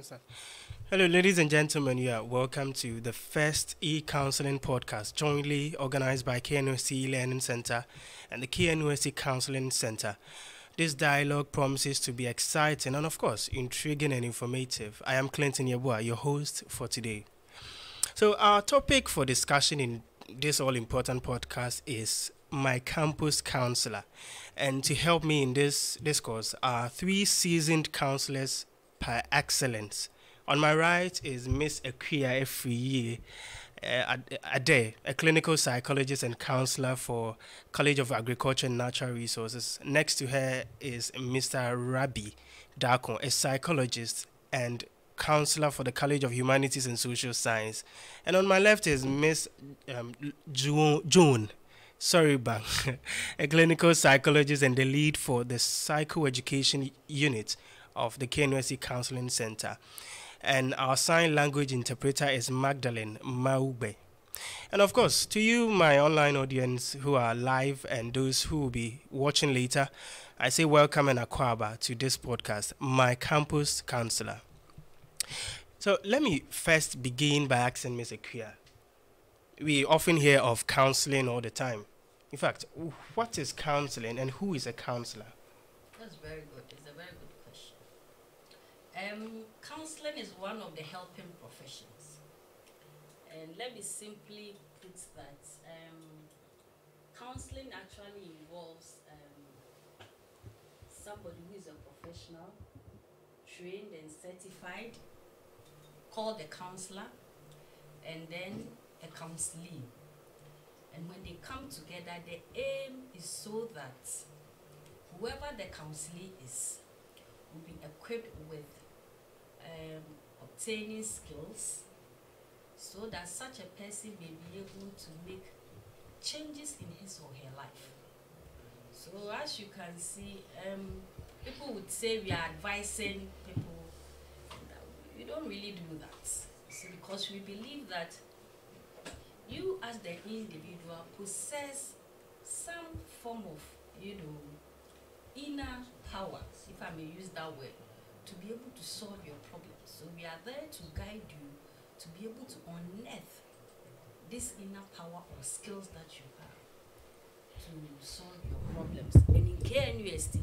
Answer. Hello, ladies and gentlemen. Yeah, welcome to the first E-Counselling podcast, jointly organized by KNUST Learning Center and the KNUST Counseling Center. This dialogue promises to be exciting and, of course, intriguing and informative. I am Clinton Yabua, your host for today. So, our topic for discussion in this all important podcast is my campus counselor. And to help me in this discourse are three seasoned counselors par excellence. On my right is Miss Akuya Efriye Ade, a clinical psychologist and counselor for College of Agriculture and Natural Resources. Next to her is Mr. Rabi Dako, a psychologist and counselor for the College of Humanities and Social Science. And on my left is Miss June. Sorry, Bang, a clinical psychologist and the lead for the psychoeducation unit of the KNUST Counseling Center. And our sign language interpreter is Magdalene Maube. And of course, to you, my online audience who are live and those who will be watching later, I say welcome and akwaba to this podcast, My Campus Counselor. So let me first begin by asking Ms. Akuya. We often hear of counseling all the time. In fact, what is counseling and who is a counselor? That's very good. It's a very good question. Counseling is one of the helping professions. And let me simply put that counseling actually involves somebody who is a professional, trained and certified, called a counselor, and then a counselee. And when they come together, the aim is so that whoever the counselee is will be equipped with obtaining skills so that such a person may be able to make changes in his or her life. So as you can see, people would say we are advising people. We don't really do that. So because we believe that you as the individual possess some form of, inner power, if I may use that word, to be able to solve your problems. So we are there to guide you to be able to unearth this inner power or skills that you have to solve your problems. And in KNUST,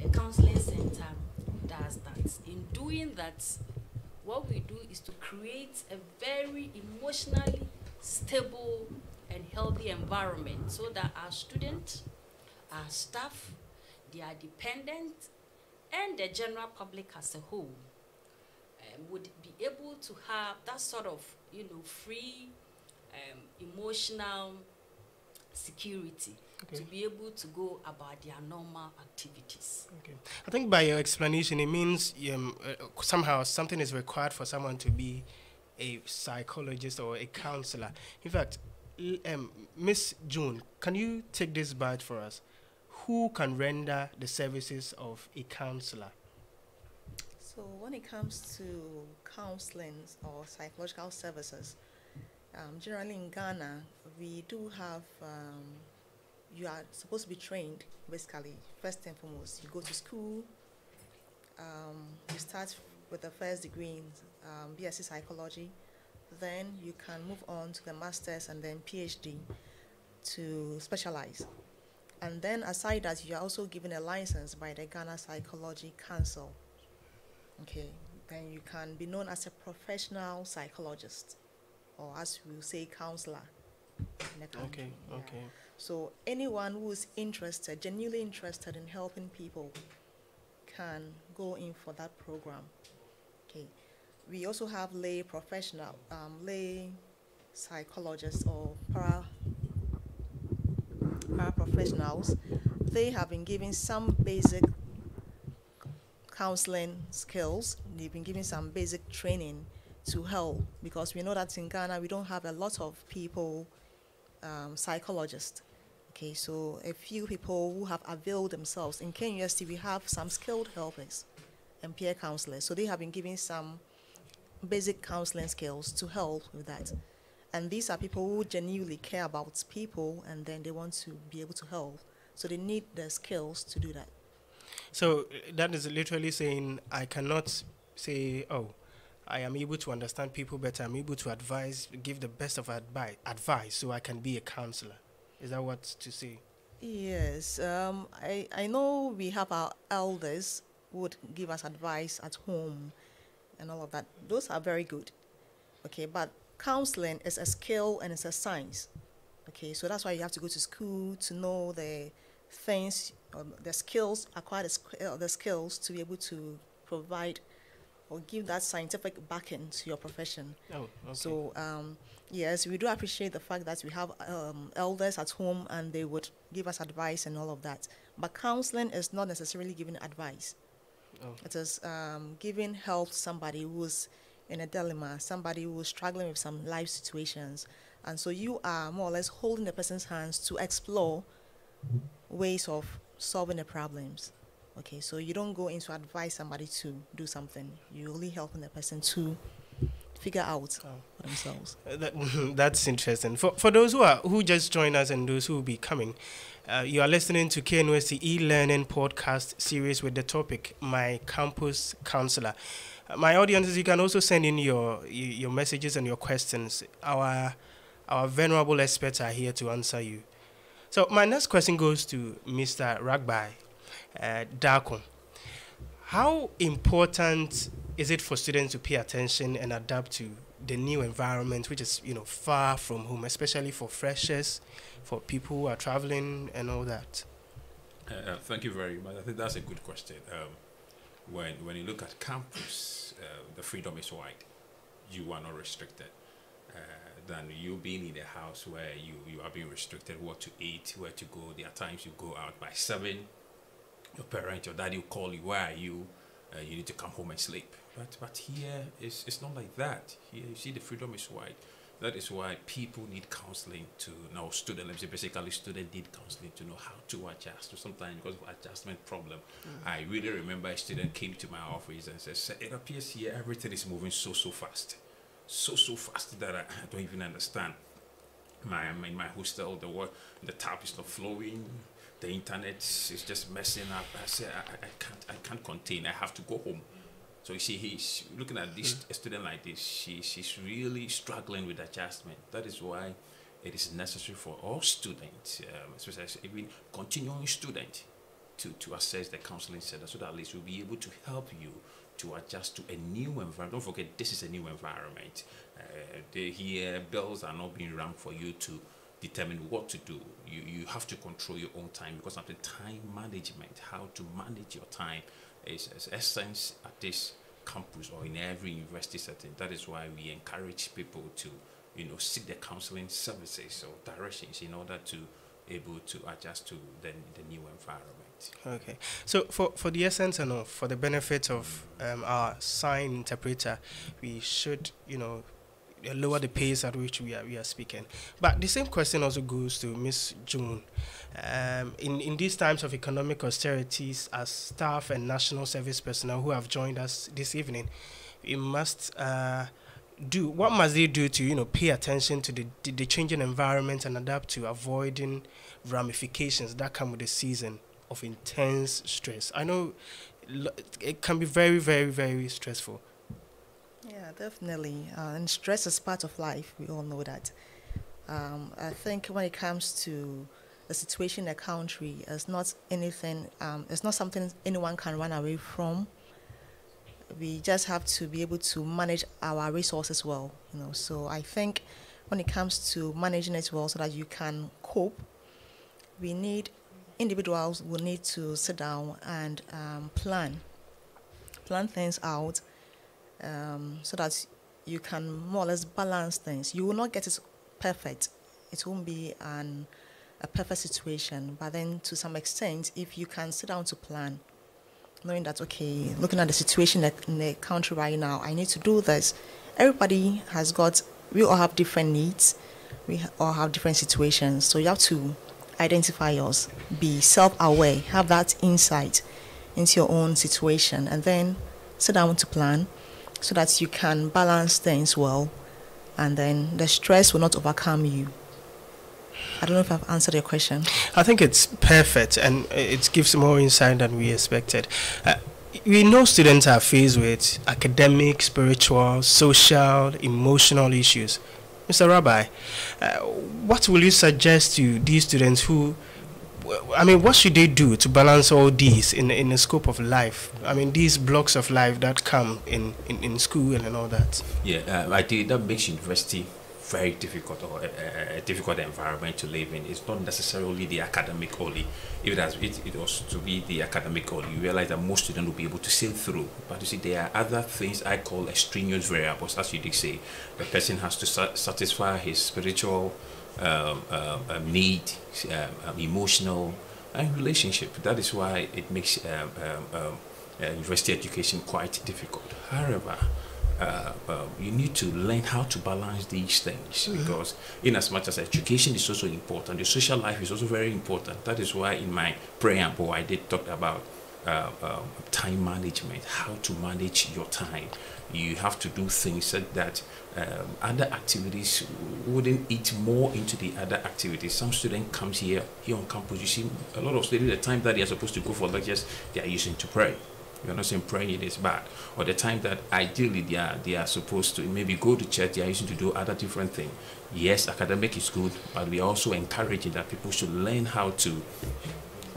the Counseling Center does that. In doing that, what we do is to create a very emotionally stable and healthy environment so that our students, our staff, their dependents, and the general public as a whole would be able to have that sort of, free emotional security to be able to go about their normal activities. Okay. I think by your explanation, it means somehow something is required for someone to be a psychologist or a counselor. In fact, Miss June, can you take this badge for us? Who can render the services of a counselor? So when it comes to counseling or psychological services, generally in Ghana, we do have, you are supposed to be trained, basically. First and foremost, you go to school, you start with the first degree in BSc Psychology, then you can move on to the Master's and then PhD to specialize. And then aside that, you are also given a license by the Ghana Psychology Council. Okay, then you can be known as a professional psychologist, or as we say, counselor in the country. Okay. So anyone who is interested, genuinely interested in helping people, can go in for that program. Okay. We also have lay professional, lay psychologists or paraprofessionals. They have been given some basic counseling skills. They've been given some basic training to help, because we know that in Ghana we don't have a lot of people, psychologists. Okay, so a few people who have availed themselves. In KNUST we have some skilled helpers and peer counselors. So they have been given some basic counseling skills to help with that. And these are people who genuinely care about people, and then they want to be able to help. So they need the skills to do that. So that is literally saying I cannot say, oh, I am able to understand people better. I'm able to advise, give the best of advice, so I can be a counselor. Is that what to say? Yes, I know we have our elders who would give us advice at home and all of that. Those are very good. Okay, but counseling is a skill and it's a science. Okay, so that's why you have to go to school to know the things, the skills, acquire the skills to be able to provide or give that scientific backing to your profession. Oh, okay. So, yes, we do appreciate the fact that we have elders at home and they would give us advice and all of that. But counseling is not necessarily giving advice. Oh. It is giving help to somebody who's in a dilemma, somebody who's struggling with some life situations. And so you are more or less holding the person's hands to explore ways of solving the problems. Okay, so you don't go in to advise somebody to do something. You're only helping the person to figure out for themselves. That's interesting. For those who just joined us and those who will be coming, you are listening to KNUST e-learning podcast series with the topic My Campus Counselor. My audiences, you can also send in your messages and your questions. Our venerable experts are here to answer you. So my next question goes to Mr. Ragbai Darko. How important is it for students to pay attention and adapt to the new environment, which is far from home, especially for freshers, for people who are traveling and all that? Thank you very much. I think that's a good question. When you look at campus, the freedom is wide. You are not restricted. Than you being in a house where you are being restricted, what to eat, where to go. There are times you go out by 7, your parent, your daddy will call you, where are you? You need to come home and sleep. But here, it's not like that. Here, you see, the freedom is wide. That is why people need counseling to know. Basically, students need counseling to know how to adjust. So sometimes because of adjustment problem, I really remember a student came to my office and said, it appears here everything is moving so fast. So fast that I don't even understand. I'm in my hostel, the tap is not flowing, the internet is just messing up. I said, I can't contain, I have to go home. So you see, he's looking at this a student like this, she's really struggling with adjustment. That is why it is necessary for all students, especially even continuing students, to access the counseling center, so that at least we'll be able to help you to adjust to a new environment. Don't forget, this is a new environment. Here, bills are not being run for you to determine what to do. You have to control your own time, because of the time management, how to manage your time is essence at this campus or in every university setting. That is why we encourage people to seek the counseling services or directions in order to able to adjust to the new environment. Okay, so for the essence and for the benefit of our sign interpreter, we should lower the pace at which we are speaking. But the same question also goes to Miss June. In these times of economic austerities, as staff and national service personnel who have joined us this evening, we must what must they do to pay attention to the changing environment and adapt to avoiding ramifications that come with the season of intense stress? I know it can be very, very, very stressful. Yeah, definitely. And stress is part of life. We all know that. I think when it comes to the situation in the country, it's not anything. It's not something anyone can run away from. We just have to be able to manage our resources well. So I think when it comes to managing it well, so that you can cope, individuals will need to sit down and plan things out, so that you can more or less balance things. You will not get it perfect. It won't be a perfect situation, but then to some extent, if you can sit down to plan, knowing that, okay, looking at the situation in the country right now, I need to do this. We all have different needs. We all have different situations. So you have to identify yours, be self-aware, have that insight into your own situation, and then sit down to plan so that you can balance things well, and then the stress will not overcome you. I don't know if I've answered your question. I think it's perfect, and it gives more insight than we expected. we know students are faced with academic, spiritual, social, emotional issues. Mr. Rabbi, what will you suggest to these students who, I mean, what should they do to balance all these in the scope of life? I mean, these blocks of life that come in school and all that. Yeah, I think that makes university very difficult, or a difficult environment to live in. It's not necessarily the academic only. If it was to be the academic only, you realize that most students will be able to sail through. But you see, there are other things I call extraneous variables, as you did say. The person has to satisfy his spiritual need, emotional, and relationship. That is why it makes university education quite difficult. However, you need to learn how to balance these things, because in as much as education is also important, the social life is also very important. That is why in my preamble I did talk about time management, how to manage your time. You have to do things so that other activities wouldn't eat more into the other activities. Some student comes here on campus, you see a lot of students, the time that they are supposed to go for lectures, they are using to pray. You're not saying praying is bad, or the time that ideally they are supposed to maybe go to church, they are using to do other different things. Yes, academic is good, but we are also encouraging that people should learn how to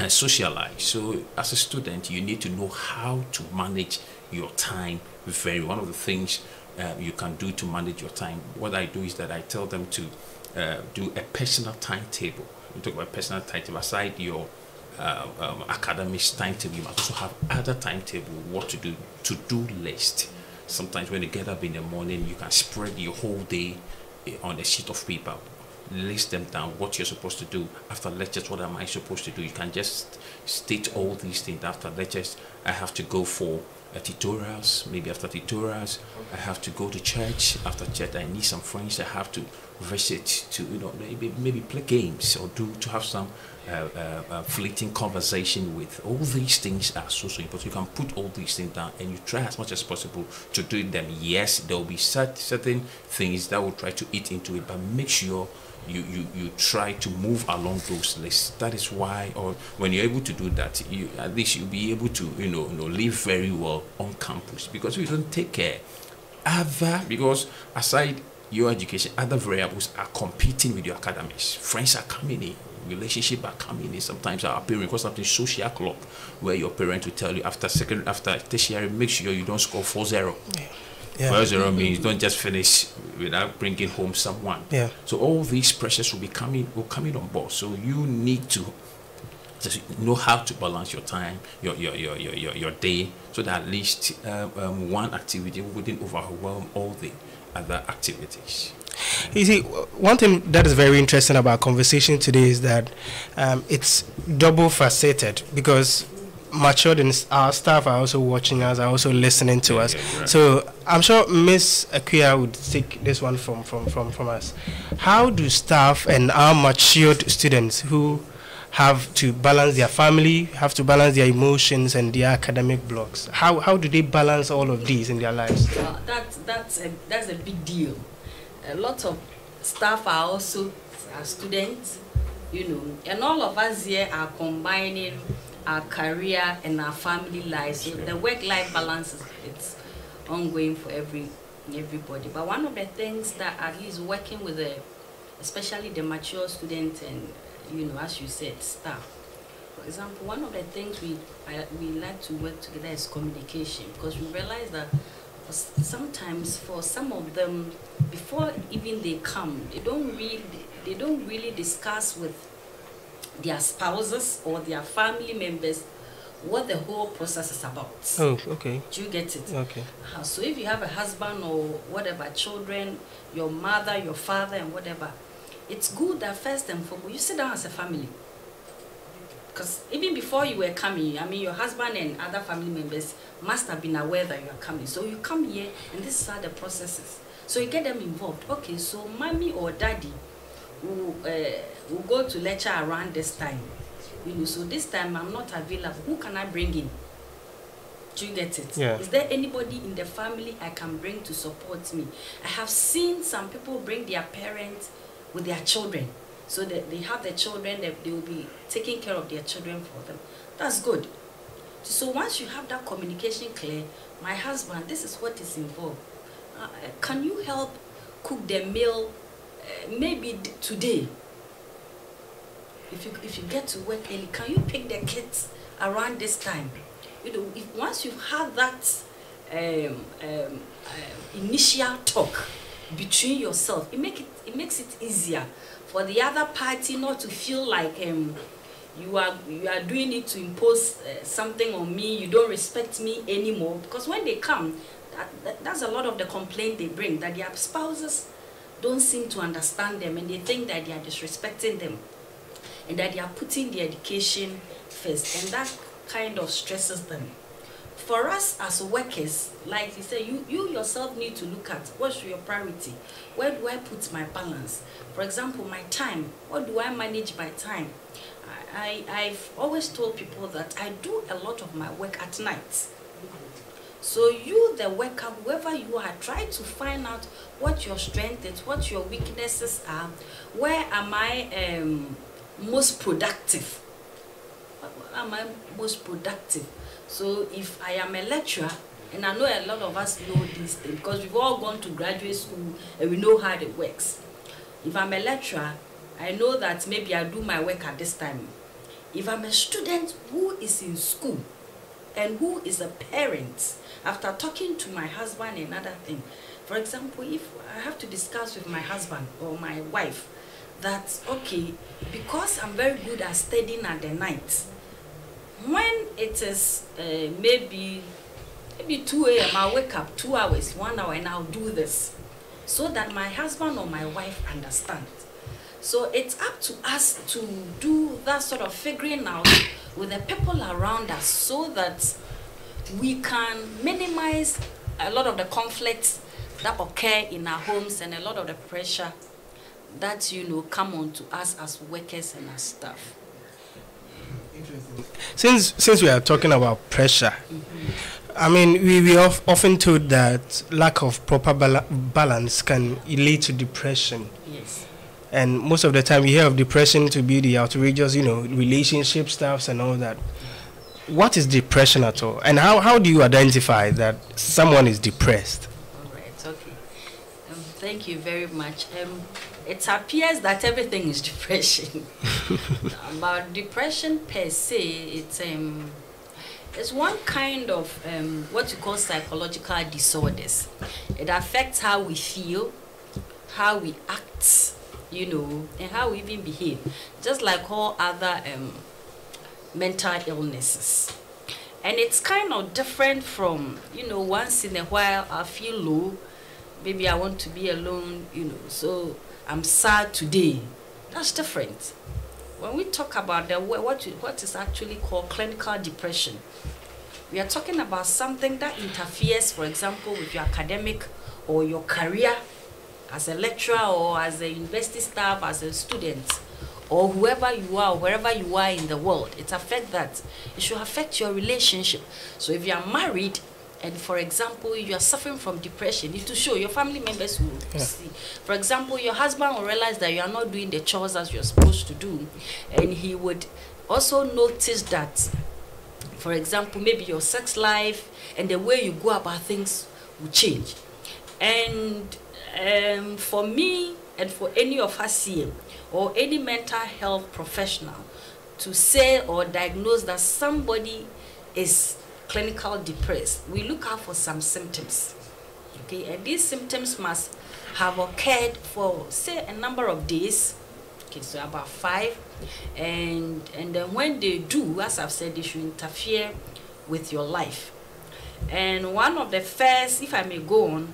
socialize. So as a student, you need to know how to manage your time. One of the things you can do to manage your time, what I do is that I tell them to do a personal timetable. We talk about personal timetable. Aside your academic timetable, you must also have other timetable, what to do, to-do list. Sometimes when you get up in the morning, you can spread your whole day on a sheet of paper, list them down, what you're supposed to do after lectures. What am I supposed to do? You can just state all these things. After lectures, I have to go for tutorials. Maybe after tutorials, I have to go to church. After church, I need some friends I have to visit, to maybe play games, or to have some fleeting conversation with. All these things are so important. You can put all these things down, and you try as much as possible to do them. Yes, there will be certain things that will try to eat into it, but make sure you try to move along those lists. That is why, or when you're able to do that, you at least you'll be able to live very well on campus, because we don't take care because aside your education, other variables are competing with your academics. Friends are coming in, relationship are coming in. Sometimes our parents, because something social club, where your parent will tell you after tertiary, make sure you don't score 4.0. Yeah. 4.0 means don't just finish without bringing home someone. Yeah. So all these pressures will coming on board. So you need to just know how to balance your time, your day, so that at least one activity wouldn't overwhelm all the other activities. You see, one thing that is very interesting about conversation today is that it's double faceted, because matured and our staff are also watching us, are also listening to us. Yeah, right. So I'm sure Miss Akuya would take this one from us. How do staff and our matured students who have to balance their family, have to balance their emotions and their academic blocks, how do they balance all of these in their lives? That's a big deal. A lot of staff are also students, and all of us here are combining our career and our family lives. So the work-life balance it's ongoing for everybody. But one of the things that at least working with especially the mature students and as you said, staff. For example, one of the things we like to work together is communication, because we realize that sometimes for some of them, before even they come, they don't really discuss with their spouses or their family members what the whole process is about. Oh, okay. Do you get it? Okay. So if you have a husband or whatever, children, your mother, your father, and whatever, it's good that first and foremost you sit down as a family. Because even before you were coming, I mean, your husband and other family members must have been aware that you are coming. So you come here, and this is how the process is. So you get them involved. Okay, so mommy or daddy will go to lecture around this time. So this time I'm not available. Who can I bring in? Do you get it? Yeah. Is there anybody in the family I can bring to support me? I have seen some people bring their parents with their children, so that they have their children, that they will be taking care of their children for them. That's good. So once you have that communication clear, my husband, this is what is involved. Can you help cook the meal maybe today? If you get to work early, can you pick the kids around this time? You know, if once you've had that initial talk between yourself, it makes it easier for the other party not to feel like you are doing it to impose something on me. You don't respect me anymore. Because when they come, that's a lot of the complaint they bring, that their spouses don't seem to understand them, and they think that they are disrespecting them, and that they are putting the education first, and that kind of stresses them. For us as workers, like you say, you yourself need to look at what's your priority. Where do I put my balance? For example, my time. What do I manage my time? I've always told people that I do a lot of my work at night. So you, the worker, whoever you are, try to find out what your strength is, what your weaknesses are, where am I most productive? Where am I most productive? So if I am a lecturer, and I know a lot of us know these things because we've all gone to graduate school and we know how it works. If I'm a lecturer, I know that maybe I do my work at this time. If I'm a student who is in school and who is a parent, after talking to my husband and another thing, for example, if I have to discuss with my husband or my wife that, okay, because I'm very good at studying at the night, when it is maybe 2 a.m., I'll wake up 2 hours, 1 hour, and I'll do this so that my husband or my wife understand. So it's up to us to do that sort of figuring out with the people around us so that we can minimize a lot of the conflicts that occur in our homes and a lot of the pressure that, you know, come on to us as workers and as staff. Since we are talking about pressure, I mean, we often told that lack of proper balance can lead to depression. Yes. And most of the time we hear of depression to be the outrageous, you know, relationship stuffs and all that. What is depression at all? And how do you identify that someone is depressed? All right, okay. Thank you very much. It appears that everything is depression. But depression per se, it's one kind of what you call psychological disorders. It affects how we feel, how we act, you know, and how we even behave, just like all other mental illnesses. And it's kind of different from, you know, once in a while I feel low, maybe I want to be alone, you know, so I'm sad today. That's different. When we talk about what is actually called clinical depression, we are talking about something that interferes, for example, with your academic or your career as a lecturer or as a university staff, as a student, or whoever you are, wherever you are in the world. It affects that. It should affect your relationship. So if you are married, and for example, you are suffering from depression, it will show. Your family members will see. For example, your husband will realize that you are not doing the chores as you're supposed to do, and he would also notice that, for example, maybe your sex life and the way you go about things will change. And for me and for any of us here, or any mental health professional, to say or diagnose that somebody is clinical depressed, we look out for some symptoms. Okay, and these symptoms must have occurred for, say, a number of days. Okay, so about 5. And then when they do, as I've said, they should interfere with your life. And one of the first, if I may go on,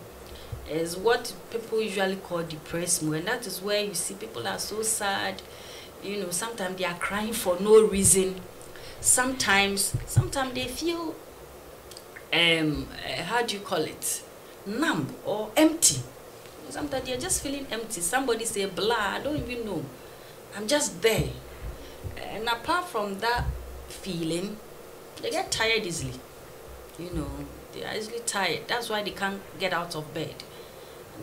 is what people usually call depressed mood. And that is where you see people are so sad, you know, sometimes they are crying for no reason. Sometimes they feel, how do you call it, numb or empty. Sometimes they're just feeling empty. Somebody say, blah, I don't even know. I'm just there. And apart from that feeling, they get tired easily. You know, they are easily tired. That's why they can't get out of bed.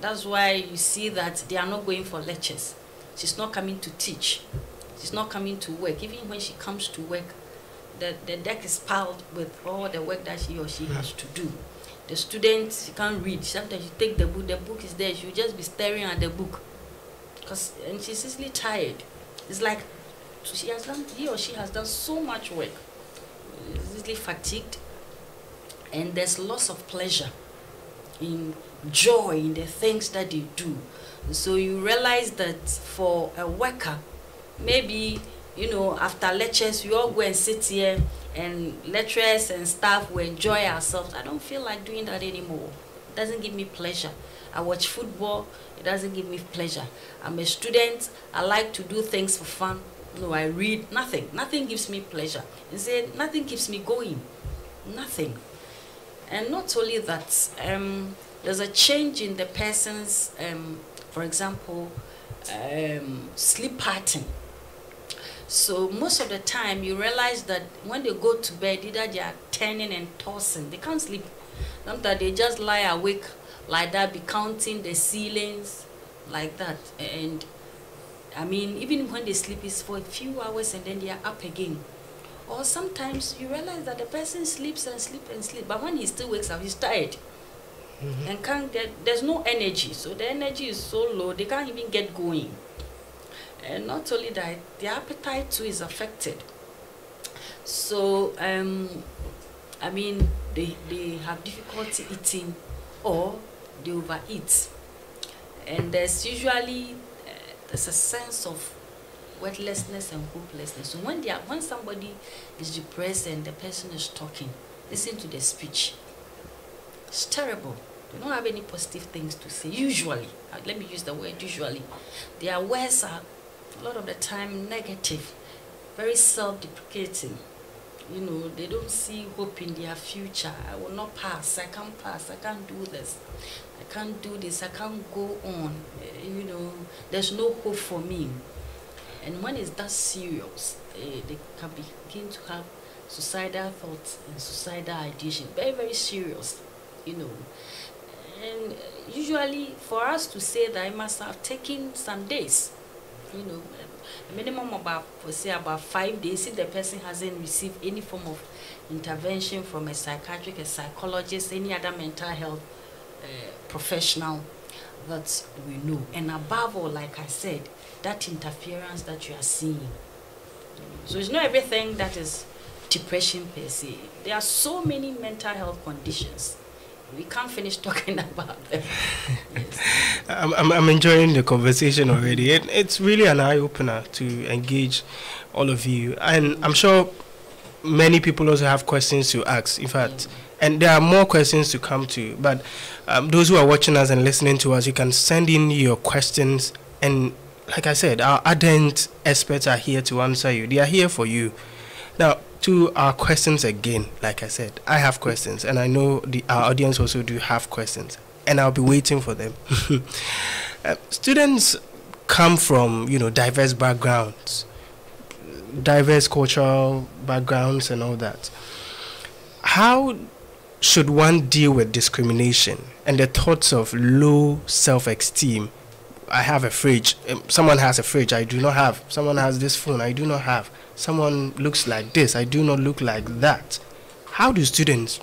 That's why you see that they are not going for lectures. She's not coming to teach. She's not coming to work. Even when she comes to work, the deck is piled with all the work that he or she has to do. The student can't read. Sometimes you take the book is there, she'll just be staring at the book. And she's easily tired. It's like he or she has done so much work. Is easily fatigued. And there's loss of pleasure, in joy in the things that they do. So you realize that for a worker, maybe, after lectures, we all go and sit here and lecturers and staff will enjoy ourselves. I don't feel like doing that anymore. It doesn't give me pleasure. I watch football, it doesn't give me pleasure. I'm a student, I like to do things for fun. I read, nothing gives me pleasure. Nothing keeps me going, nothing. And not only that, there's a change in the person's, for example, sleep pattern. So most of the time, you realize that when they go to bed, either they are turning and tossing. They can't sleep. Sometimes they just lie awake like that, be counting the ceilings like that. And I mean, even when they sleep, it's for a few hours and then they are up again. Or sometimes you realize that the person sleeps and sleeps and sleeps, but when he still wakes up, he's tired. And there's no energy. So the energy is so low, they can't even get going. And not only that, their appetite too is affected. So, I mean, they have difficulty eating or they overeat. And there's usually there's a sense of worthlessness and hopelessness. So when somebody is depressed and the person is talking, listen to the speech. It's terrible. They don't have any positive things to say. Usually, let me use the word usually. Their words are a lot of the time negative, very self-deprecating. They don't see hope in their future. I will not pass. I can't pass. I can't do this. I can't do this. I can't go on. There's no hope for me. And when it's that serious, they can begin to have suicidal thoughts and suicidal ideation. Very, very serious, And usually for us to say that, it must have taken some days, a minimum about 5 days if the person hasn't received any form of intervention from a psychiatric, a psychologist, any other mental health professional that we know. And above all, like I said, that interference that you are seeing. So it's not everything that is depression per se. There are so many mental health conditions. We can't finish talking about them. Yes. I'm enjoying the conversation already. It's really an eye-opener to engage all of you. And I'm sure many people also have questions to ask, in fact. And there are more questions to come to. But those who are watching us and listening to us, you can send in your questions. And like I said, our ardent experts are here to answer you. They are here for you. Now, to our questions again, like I said, I have questions, and I know our audience also do have questions, and I'll be waiting for them. Students come from, diverse backgrounds, diverse cultural backgrounds and all that. How should one deal with discrimination and the thoughts of low self-esteem? I have a fridge. Someone has a fridge. I do not have. Someone has this phone. I do not have. Someone looks like this. I do not look like that. How do students,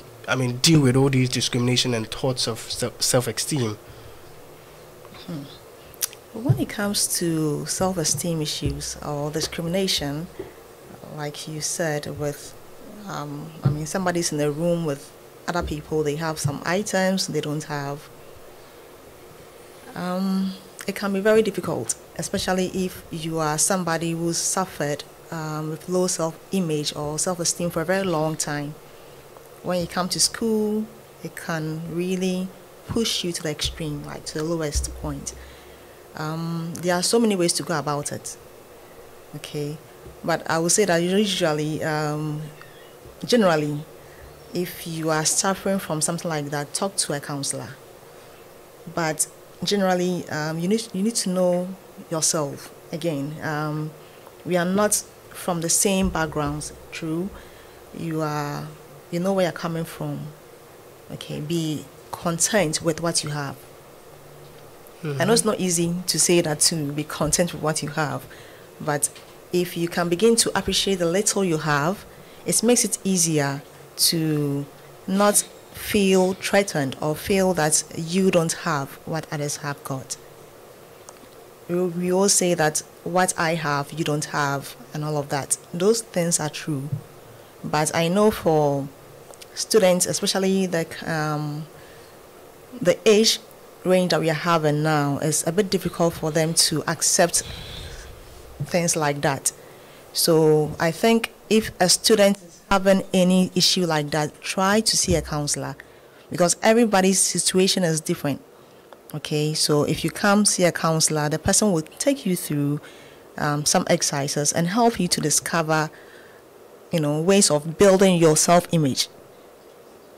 deal with all these discrimination and thoughts of self-esteem? When it comes to self-esteem issues or discrimination, like you said, with, somebody's in a room with other people, they have some items they don't have. It can be very difficult, especially if you are somebody who's suffered with low self-image or self-esteem for a very long time. When you come to school, it can really push you to the extreme, like to the lowest point. There are so many ways to go about it, okay? But I would say that usually, generally, if you are suffering from something like that, talk to a counselor. But generally, you need to know yourself. Again, we are not from the same backgrounds. True, you know where you're coming from. Okay, be content with what you have. I know it's not easy to say that, to be content with what you have, but if you can begin to appreciate the little you have it makes it easier to not feel threatened or feel that you don't have what others have got. We all say that what I have, you don't have, and all of that. Those things are true. But I know for students, especially the age range that we are having now, is a bit difficult for them to accept things like that. So I think if a student is having any issue like that, try to see a counselor, because everybody's situation is different. Okay, so if you come see a counselor, the person will take you through some exercises and help you to discover, ways of building your self-image.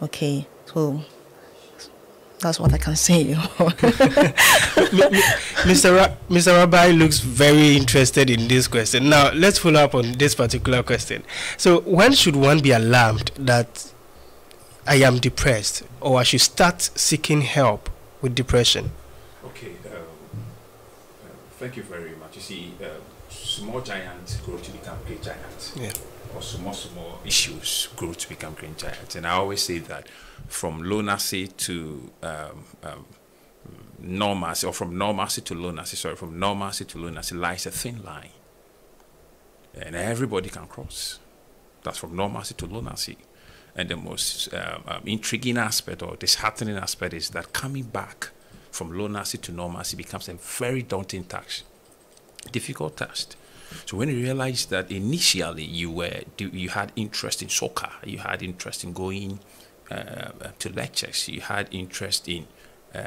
Okay, so that's what I can say. Mr. Rabbi looks very interested in this question. Now, let's follow up on this particular question. So, when should one be alarmed that I am depressed, or I should start seeking help with depression? Okay, thank you very much. You see, small giants grow to become great giants. Yeah. Or small issues grow to become great giants. And I always say that from lunacy to normalcy, or from normalcy to lunacy lies a thin line. And everybody can cross. That's from normalcy to lunacy. And the most intriguing aspect or disheartening aspect is that coming back from lunacy to normalcy becomes a very daunting task, difficult task. So when you realize that initially you had interest in soccer, you had interest in going to lectures, you had interest in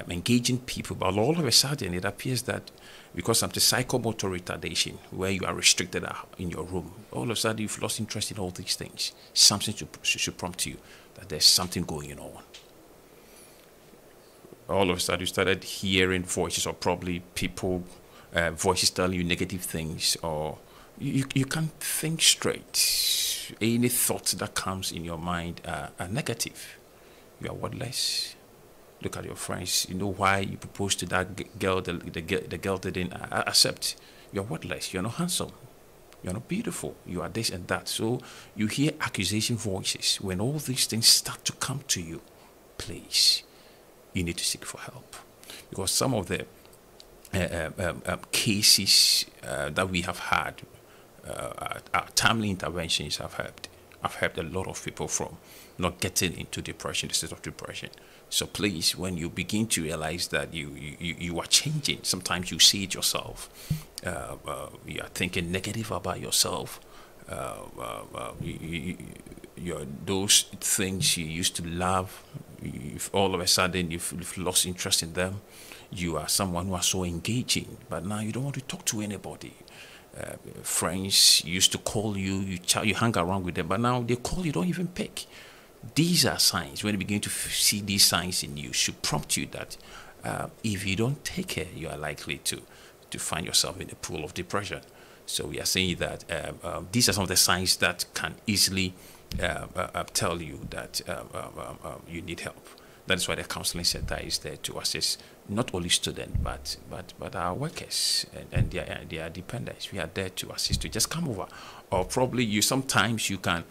engaging people, but all of a sudden it appears that because of the psychomotor retardation, where you are restricted in your room, all of a sudden you've lost interest in all these things. Something should prompt you that there's something going on. All of a sudden you started hearing voices, or probably people, voices telling you negative things, or you can't think straight. Any thoughts that comes in your mind are negative. You are wordless. Look at your friends. You know why you proposed to that girl, the girl didn't accept. You're wordless. You're not handsome. You're not beautiful. You are this and that. So you hear accusation voices. When all these things start to come to you, please, you need to seek for help. Because some of the cases that we have had, our timely interventions have helped. I've helped a lot of people from not getting into depression, the state of depression. So please, when you begin to realize that you are changing, sometimes you see it yourself. You are thinking negative about yourself. Those things you used to love, if all of a sudden you've lost interest in them. You are someone who are so engaging, but now you don't want to talk to anybody. Friends used to call you, you hang around with them, but now they call you, don't even pick. These are signs. When you begin to see these signs in you, should prompt you that if you don't take care, you are likely to find yourself in a pool of depression. So we are saying that these are some of the signs that can easily tell you that you need help. That is why the counseling center is there to assist not only students but our workers and their dependents. We are there to assist you. Just come over, or probably sometimes you can.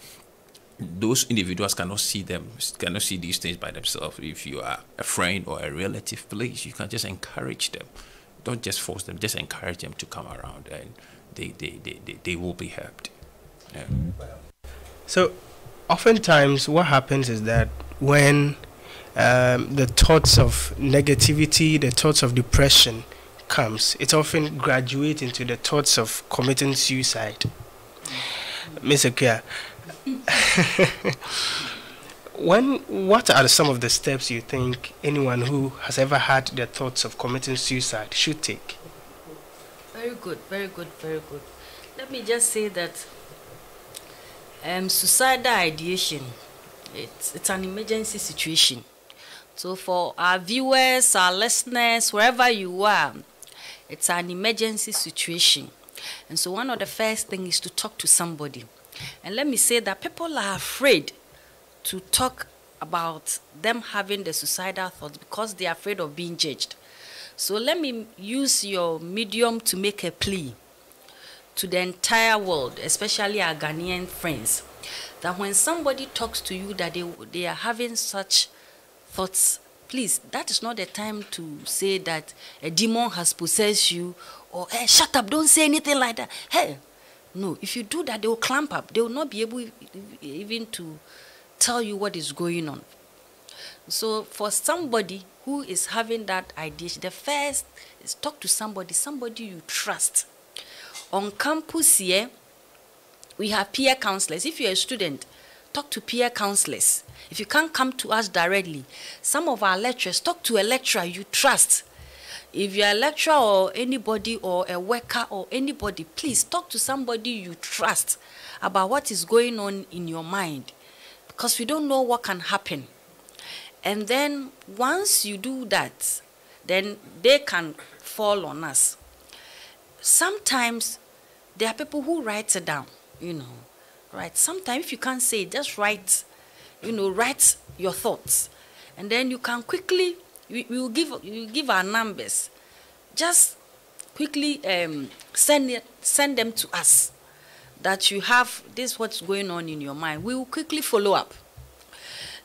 Those individuals cannot see these things by themselves. If you are a friend or a relative, please, you can just encourage them. Don't just force them. Just encourage them to come around, and they will be helped. Yeah. So, oftentimes, what happens is that when the thoughts of negativity, the thoughts of depression comes, it often graduates into the thoughts of committing suicide. Mr. Kia, what are some of the steps you think anyone who has ever had the thoughts of committing suicide should take? Very good, very good, very good. Let me just say that suicidal ideation, it's an emergency situation. So for our viewers, our listeners, wherever you are, it's an emergency situation. And so one of the first things is to talk to somebody. And let me say that people are afraid to talk about them having the suicidal thoughts because they are afraid of being judged. So let me use your medium to make a plea to the entire world, especially our Ghanaian friends, that when somebody talks to you that they are having such thoughts, please, that is not the time to say that a demon has possessed you, or hey, shut up, don't say anything like that. Hey, no, if you do that, they will clamp up. They will not be able even to tell you what is going on. So for somebody who is having that idea, the first is talk to somebody you trust. On campus here, we have peer counselors. If you're a student, talk to peer counselors. If you can't come to us directly, some of our lecturers, talk to a lecturer you trust. If you're a lecturer or anybody or a worker or anybody, please talk to somebody you trust about what is going on in your mind, because we don't know what can happen. And then once you do that, then they can fall on us. Sometimes there are people who write it down, right? Sometimes if you can't say it, just write, write your thoughts. And then you can quickly, we will give our numbers. Just quickly send them to us, that you have this, what's going on in your mind. We will quickly follow up.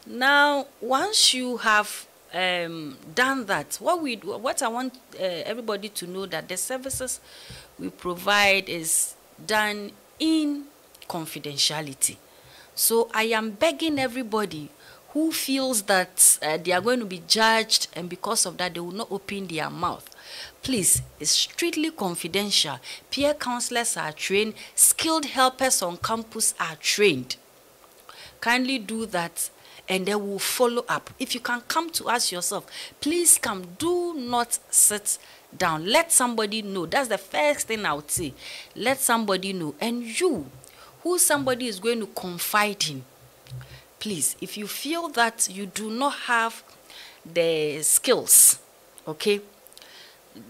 Now, once you have done that, what I want everybody to know, that the services we provide is done in confidentiality. So I am begging everybody who feels that they are going to be judged, and because of that they will not open their mouth. Please, it's strictly confidential. Peer counselors are trained. Skilled helpers on campus are trained. Kindly do that, and they will follow up. If you can come to us yourself, please come. Do not sit down. Let somebody know. That's the first thing I would say. Let somebody know. And you, who somebody is going to confide in, please, if you feel that you do not have the skills, okay,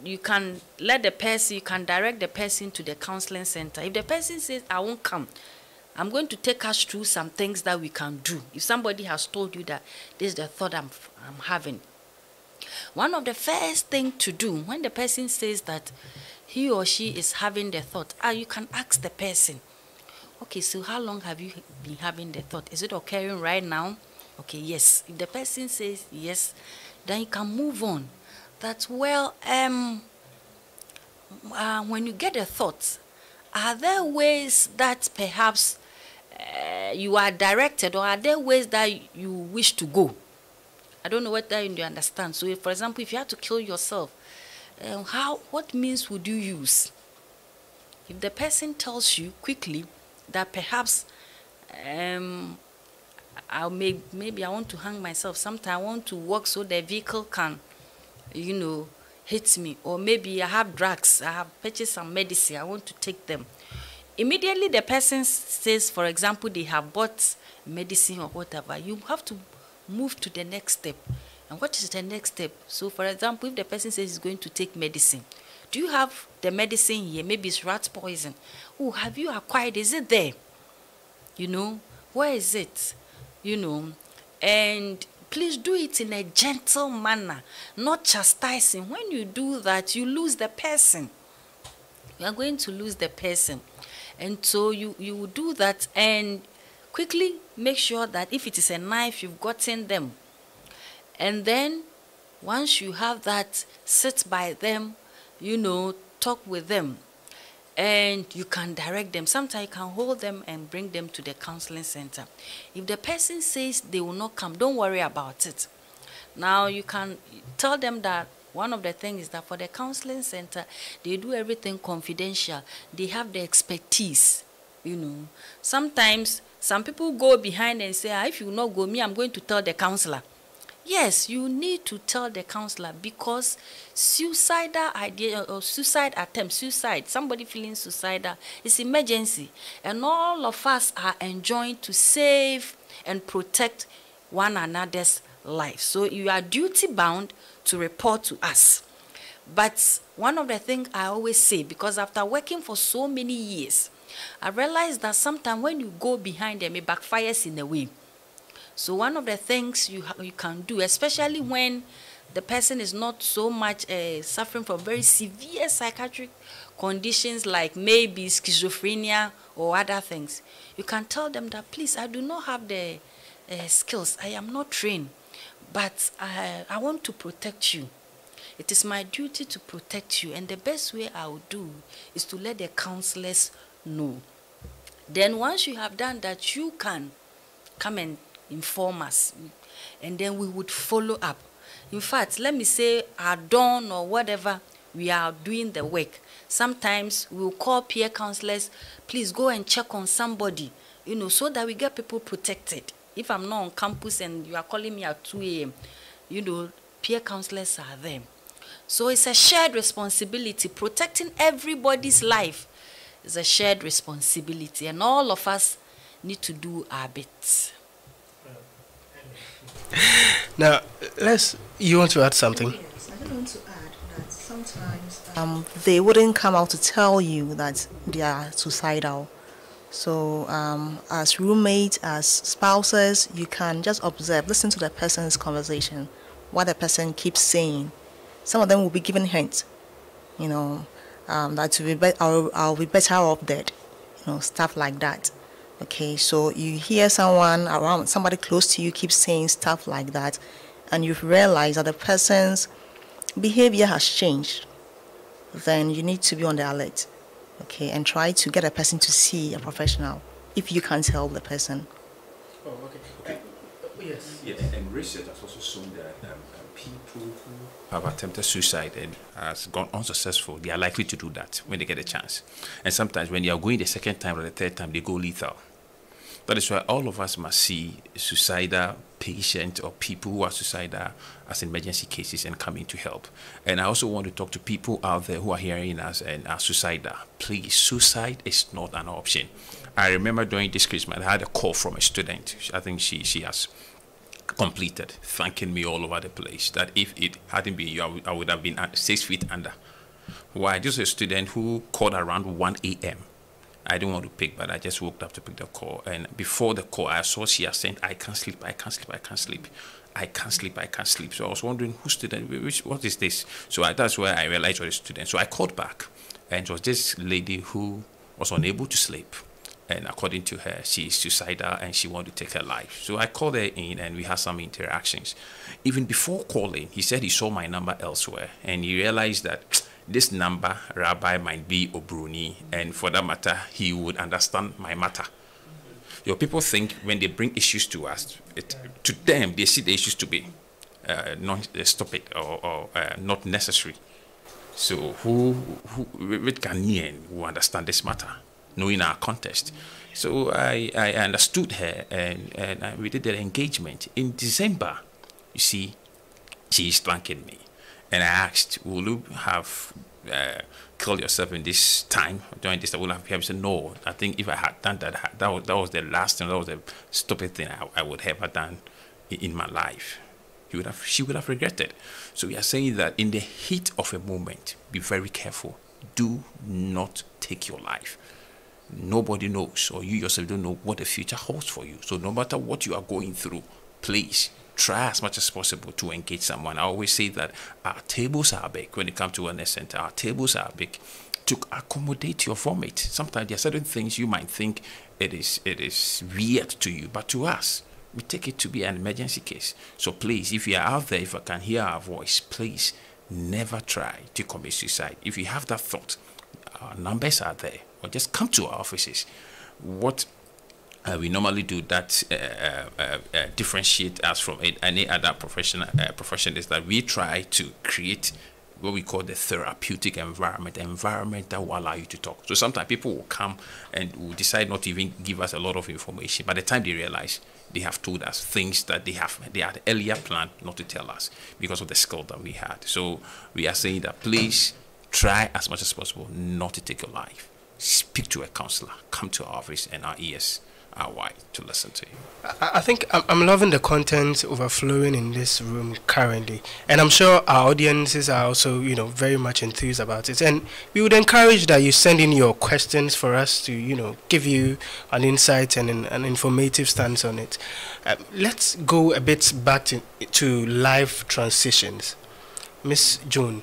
you can let the person, you can direct the person to the counseling center. If the person says, I won't come, I'm going to take us through some things that we can do. If somebody has told you that this is the thought I'm having, one of the first things to do when the person says that he or she is having the thought, you can ask the person, okay, so how long have you been having the thought? Is it occurring right now? Okay, yes. If the person says yes, then you can move on. That, well, when you get a thought, are there ways that perhaps you are directed, or are there ways that you wish to go? I don't know whether you understand. So, for example, if you had to kill yourself, what means would you use? If the person tells you quickly that perhaps maybe I want to hang myself, sometimes I want to walk so the vehicle can, hit me, or maybe I have drugs, I have purchased some medicine, I want to take them. Immediately the person says, for example, they have bought medicine or whatever, you have to move to the next step. And what is the next step? So, for example, if the person says he's going to take medicine, do you have the medicine here? Maybe it's rat poison. Oh, have you acquired? Is it there? Where is it? And please do it in a gentle manner, not chastising. When you do that, you lose the person. You are going to lose the person. And so you will do that, and quickly make sure that if it is a knife, you've gotten them. And then once you have that, sit by them, talk with them, and you can direct them. Sometimes you can hold them and bring them to the counseling center. If the person says they will not come, don't worry about it. Now you can tell them that one of the things is that for the counseling center, they do everything confidential. They have the expertise, Sometimes some people go behind and say, if you will not go, I'm going to tell the counselor. Yes, you need to tell the counselor, because suicidal idea or suicide attempt, somebody feeling suicidal, is emergency. And all of us are enjoined to save and protect one another's life. So you are duty bound to report to us. But one of the things I always say, because after working for so many years, I realized that sometimes when you go behind them, it backfires in a way. So one of the things you can do, especially when the person is not so much suffering from very severe psychiatric conditions like maybe schizophrenia or other things, you can tell them that, please, I do not have the skills. I am not trained, but I want to protect you. It is my duty to protect you, and the best way I will do is to let the counselors know. Then once you have done that, you can come and inform us, and then we would follow up. In fact, let me say at dawn or whatever, we are doing the work. Sometimes we'll call peer counselors, please go and check on somebody, so that we get people protected. If I'm not on campus and you are calling me at 2 a.m., peer counselors are there. So it's a shared responsibility. Protecting everybody's life is a shared responsibility, and all of us need to do our bit. Now, you want to add something? Yes, I just want to add that sometimes they wouldn't come out to tell you that they are suicidal. So as roommates, as spouses, you can just observe, listen to the person's conversation, what the person keeps saying. Some of them will be given hints, that I'll be better off dead, stuff like that. Okay, so you hear someone around, somebody close to you keeps saying stuff like that, and you've realized that the person's behavior has changed, then you need to be on the alert, okay, and try to get a person to see a professional if you can't help the person. Oh, okay. Yes. Yes, and research has also shown that people who have attempted suicide and has gone unsuccessful, they are likely to do that when they get a chance. And sometimes when they are going the second time or the third time, they go lethal. That is why all of us must see suicidal patients or people who are suicidal as emergency cases and come in to help. And I also want to talk to people out there who are hearing us and are suicidal. Please, suicide is not an option. I remember during this Christmas, I had a call from a student. I think she has completed, thanking me all over the place, that if it hadn't been you, I would have been at 6 feet under. Why? This is a student who called around 1 a.m. I didn't want to pick, but I just woke up to pick the call. And before the call, I saw she had sent, I can't sleep, I can't sleep, I can't sleep. I can't sleep, I can't sleep. So I was wondering, who student, what is this? So that's where I realized it was a student. So I called back, and it was this lady who was unable to sleep. And according to her, she is suicidal and she wanted to take her life. So I called her in and we had some interactions. Even before calling, he said he saw my number elsewhere. And he realized that this number, Rabbi, might be Obroni. And for that matter, he would understand my matter. Your people think when they bring issues to us, to them, they see the issues to be stupid or not necessary. So who with Ghanaian who understand this matter, knowing our context? So I understood her, and we did the engagement. In December, you see, she is thanking me. And I asked, will you have killed yourself in this time, during this time? Will I have? He said, no. I think if I had done that, that was the last thing, that was the stupid thing I would have ever done in my life. She would have regretted. So we are saying that in the heat of a moment, be very careful. Do not take your life. Nobody knows, or you yourself don't know what the future holds for you. So no matter what you are going through, please try as much as possible to engage someone. I always say that our tables are big when it comes to wellness center. Our tables are big to accommodate your vomit. Sometimes there are certain things you might think it is weird to you, but to us, we take it to be an emergency case. So please, if you are out there, if I can hear our voice, please never try to commit suicide. If you have that thought, our numbers are there, or just come to our offices. What we normally do that differentiate us from any other profession is that we try to create what we call the therapeutic environment that will allow you to talk. So sometimes people will come and will decide not to even give us a lot of information. By the time they realize, they have told us things that they had earlier planned not to tell us because of the skill that we had. So we are saying that please try as much as possible not to take your life. Speak to a counselor. Come to our office, and our ears are white to listen to you. I think I'm loving the content overflowing in this room currently, and I'm sure our audiences are also, very much enthused about it. And we would encourage that you send in your questions for us to, give you an insight and an informative stance on it. Let's go a bit back to life transitions. Miss June,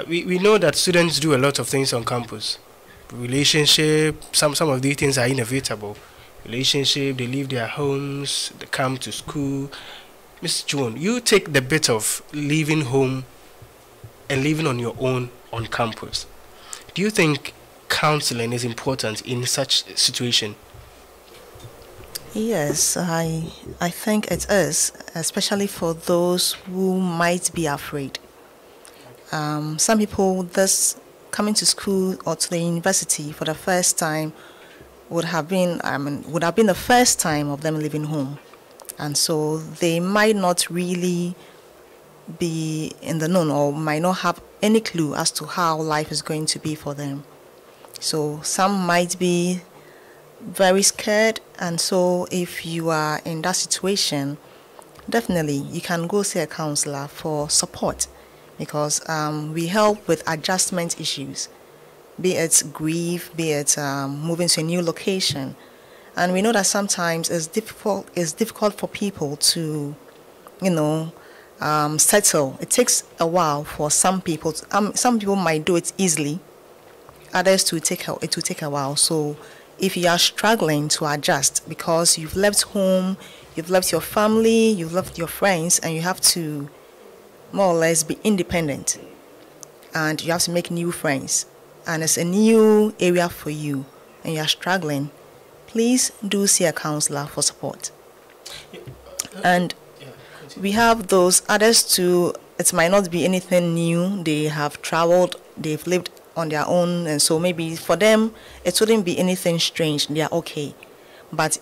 we know that students do a lot of things on campus. Relationship, some of these things are inevitable. Relationship, they leave their homes, they come to school. Miss June, you take the bit of leaving home and living on your own on campus. Do you think counseling is important in such a situation? Yes, I think it is, especially for those who might be afraid. Some people, this coming to school or to the university for the first time would have been the first time of them leaving home, and so they might not really be in the known or might not have any clue as to how life is going to be for them. So some might be very scared, and so if you are in that situation, definitely you can go see a counselor for support, because we help with adjustment issues, be it grief, be it moving to a new location. And we know that sometimes it's difficult for people to, settle. It takes a while for some people. Some people might do it easily, others it will take a while. So if you are struggling to adjust because you've left home, you've left your family, you've left your friends, and you have to more or less be independent, and you have to make new friends, and it's a new area for you, and you are struggling, please do see a counselor for support. And we have those others too. It might not be anything new. They have traveled, they've lived on their own, and so maybe for them it wouldn't be anything strange. They are okay. But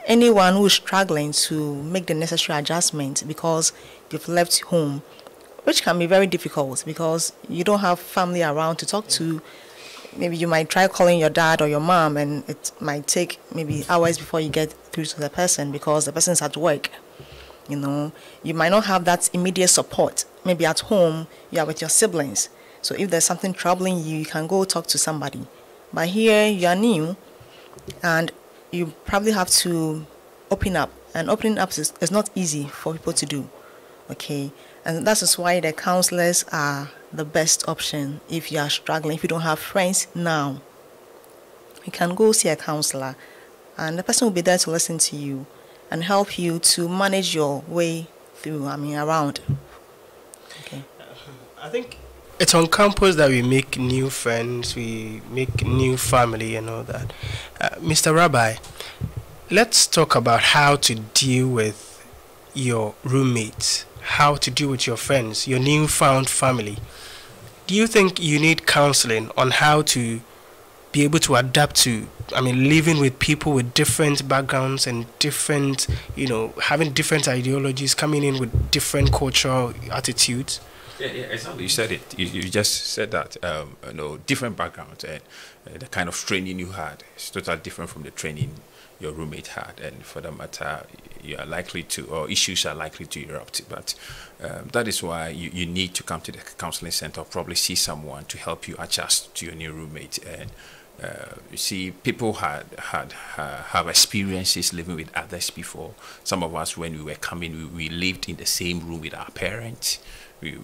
anyone who is struggling to make the necessary adjustment because they've left home, which can be very difficult because you don't have family around to talk to. Maybe you might try calling your dad or your mom, and it might take maybe hours before you get through to the person because the person's at work. You might not have that immediate support. Maybe at home you are with your siblings, so if there's something troubling you, you can go talk to somebody. But here you are new, and you probably have to open up, and opening up is not easy for people to do. Okay, and that is why the counselors are the best option if you are struggling. If you don't have friends now, you can go see a counselor, and the person will be there to listen to you and help you to manage your way through, around. Okay. I think it's on campus that we make new friends, we make new family and all that. Mr. Rabbi, let's talk about how to deal with your roommates, how to deal with your friends, your newfound family. Do you think you need counseling on how to be able to adapt to, living with people with different backgrounds and different, having different ideologies, coming in with different cultural attitudes? Yeah, exactly. You said it. You just said that. Different backgrounds and the kind of training you had is totally different from the training your roommate had, and for that matter, you are likely to, or issues are likely to erupt. But that is why you need to come to the counseling center, or probably see someone to help you adjust to your new roommate. And you see, people have experiences living with others before. Some of us, when we were coming, we lived in the same room with our parents. We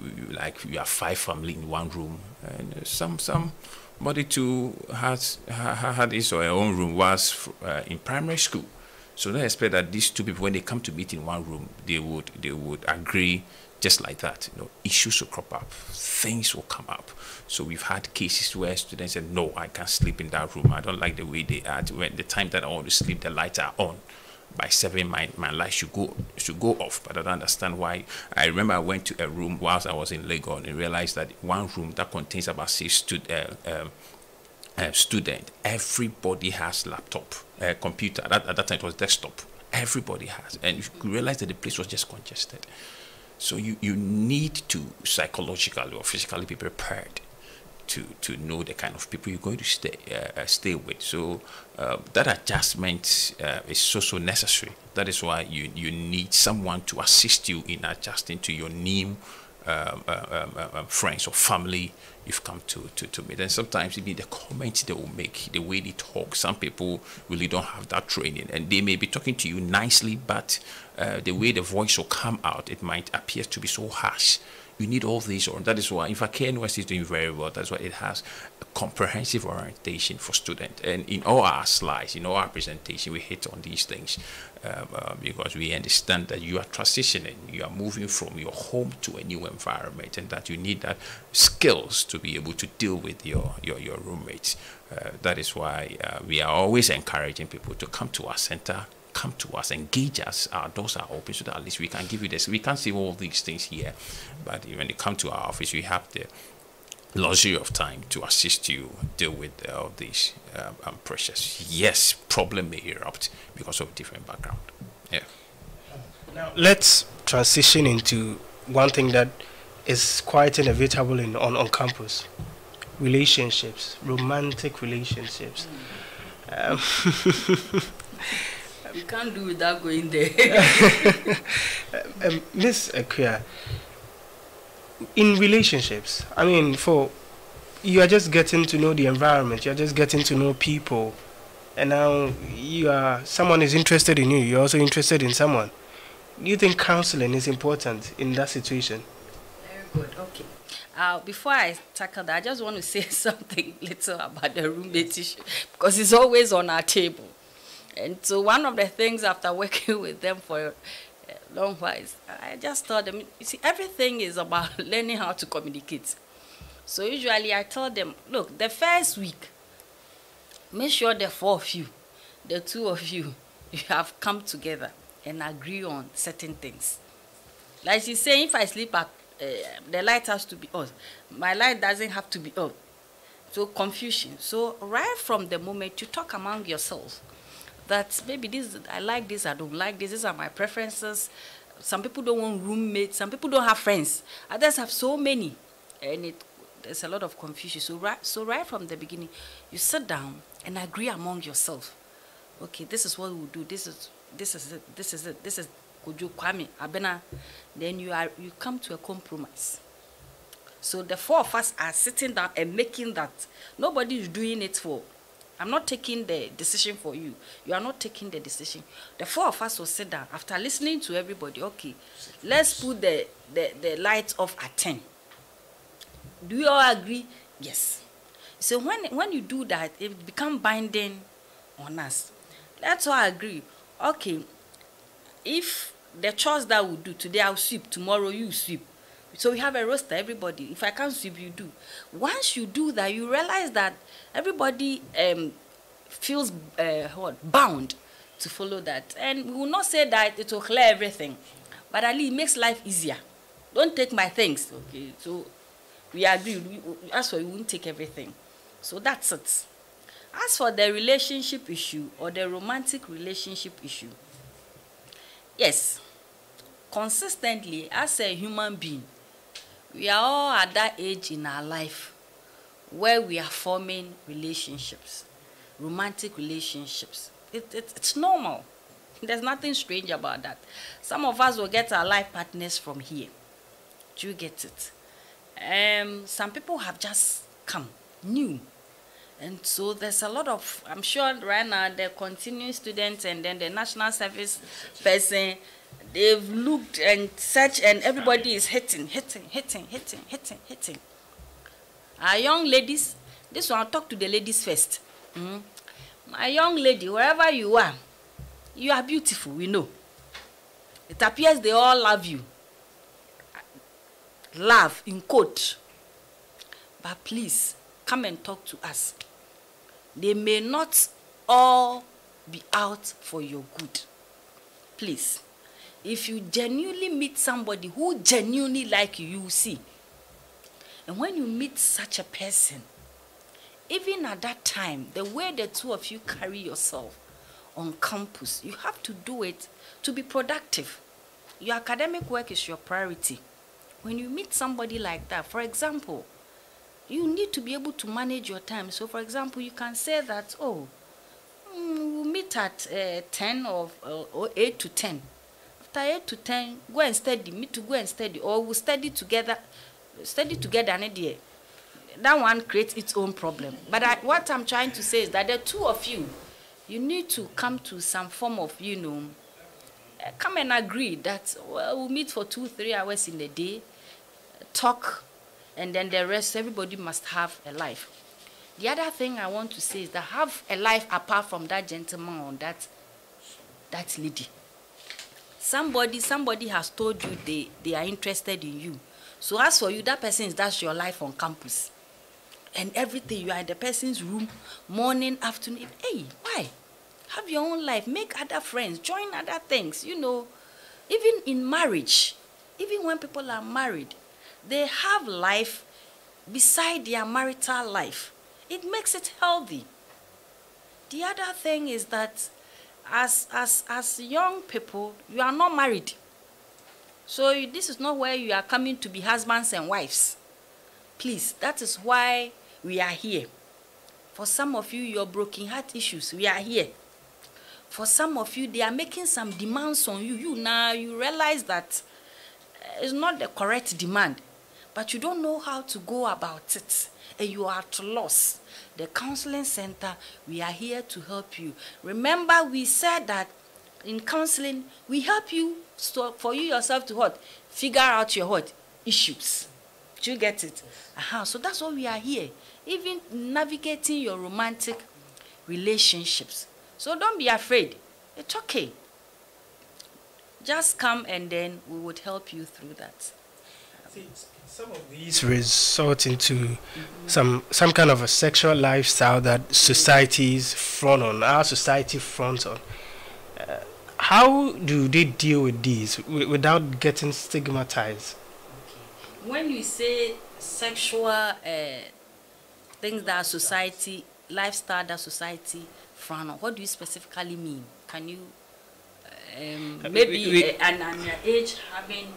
have 5 family in one room, and somebody too had his or her own room, was in primary school. So don't expect that these two people, when they come to meet in one room, they would agree just like that. Issues will crop up, things will come up. So we've had cases where students said, "No, I can't sleep in that room. I don't like the way they are. When the time that I want to sleep, the lights are on. By 7, my light should go off." But I don't understand why. I remember I went to a room whilst I was in Lagos and realized that one room that contains about 6 students, everybody has laptop, computer. At that time it was desktop. Everybody has, and you realize that the place was just congested. So you need to psychologically or physically be prepared to know the kind of people you're going to stay with. So that adjustment is so necessary. That is why you need someone to assist you in adjusting to your new friends or family you've come to meet. And sometimes even the comments they will make, the way they talk, some people really don't have that training, and they may be talking to you nicely, but the way the voice will come out, it might appear to be so harsh. You need all these, or that is why, in fact, KNUS is doing very well. That's why it has a comprehensive orientation for students. And in all our slides, in all our presentation, we hit on these things because we understand that you are transitioning, you are moving from your home to a new environment, and that you need that skills to be able to deal with your roommates. That is why we are always encouraging people to come to our center, come to us, engage us. Our doors are open so that at least we can give you this. We can't see all these things here, but when you come to our office, we have the luxury of time to assist you deal with all these pressures. Yes, problem may erupt because of different background. Yeah. Now let's transition into one thing that is quite inevitable on campus: relationships, romantic relationships. You can't do without going there. Miss Akua, in relationships, I mean, you are just getting to know the environment, you're just getting to know people, and now someone is interested in you, you're also interested in someone. Do you think counseling is important in that situation? Very good. Okay. Before I tackle that, I just want to say something little about the roommate issue, because it's always on our table. And so one of the things after working with them for a long while, I just told them, you see, everything is about learning how to communicate. So usually I tell them, look, the first week, make sure the 4 of you, the 2 of you, you have come together and agree on certain things. Like she's saying, if I sleep at, the light has to be on. My light doesn't have to be on. So confusion. So right from the moment you talk among yourselves, that maybe this, I like this, I don't like this, these are my preferences. Some people don't want roommates, some people don't have friends, others have so many, and there's a lot of confusion. So right from the beginning, you sit down and agree among yourself. Okay, this is what we'll do. This is Kojo Kwame Abena. Then you come to a compromise. So the 4 of us are sitting down and making that. Nobody is doing it for. I'm not taking the decision for you. You are not taking the decision. The 4 of us will sit down after listening to everybody. Okay, let's put the lights off at 10. Do you all agree? Yes. So when you do that, it becomes binding on us. Let's all agree. Okay, if the chores that we do today, I'll sweep. Tomorrow you sweep. So we have a roster, everybody. If I can't sweep, you do. Once you do that, you realize that everybody feels bound to follow that. And we will not say that it will clear everything, but at least it makes life easier. Don't take my things. Okay, so we agree. As for you won't take everything. So that's it. As for the relationship issue or the romantic relationship issue, yes, consistently as a human being, we are all at that age in our life where we are forming relationships, romantic relationships. It's normal. There's nothing strange about that. Some of us will get our life partners from here. Do you get it? Some people have just come new. And so there's a lot of, I'm sure right now, the continuing students and then the national service person, they've looked and searched and everybody is hitting. Our young ladies, this one I'll talk to the ladies first. My young lady, wherever you are beautiful, we know. It appears they all love you. Love, in quote. But please, come and talk to us. They may not all be out for your good. Please, if you genuinely meet somebody who genuinely like you, you will see. And when you meet such a person, even at that time, the way the 2 of you carry yourself on campus, you have to do it to be productive. Your academic work is your priority. When you meet somebody like that, for example, you need to be able to manage your time. So, for example, you can say that, oh, we'll meet at 10 or 8 to 10. After 8 to 10, go and study. Me to go and study. Or we'll study together. Study together, and that one creates its own problem. But what I'm trying to say is that the two of you, you need to come to some form of, come and agree that, well, we'll meet for 2-3 hours in the day, talk, and then the rest, everybody must have a life. The other thing I want to say is that have a life apart from that gentleman or that lady. Somebody has told you they are interested in you. So as for you, that's your life on campus. And everything, you are in the person's room, morning, afternoon. Hey, why? Have your own life, make other friends, join other things, Even in marriage, even when people are married, they have life beside their marital life. It makes it healthy. The other thing is that as young people, you are not married. So this is not where you are coming to be husbands and wives. Please, that is why we are here. For some of you, your broken heart issues, we are here. For some of you, they are making some demands on you. Now you realize that it's not the correct demand, but you don't know how to go about it, and you are at loss. The counseling center, we are here to help you. Remember, we said that in counseling, we help you for you yourself to what? Figure out your what? Issues. Do you get it? So that's why we are here. Even navigating your romantic relationships. So don't be afraid. It's okay. Just come and then we would help you through that. See, some of these resort into some kind of a sexual lifestyle that societies front on, our society fronts on. How do they deal with these without getting stigmatized? When you say sexual things that society, lifestyle that society frown on, what do you specifically mean? Can you maybe an underage having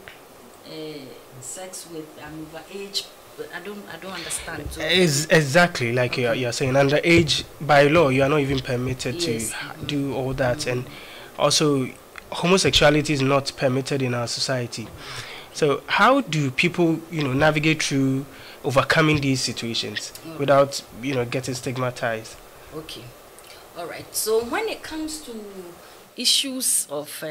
sex with an overage? I don't understand. So Exactly, like you're saying, underage by law, you are not even permitted to do all that, and also homosexuality is not permitted in our society. So how do people, navigate through overcoming these situations without, getting stigmatized? Okay. All right. So when it comes to issues of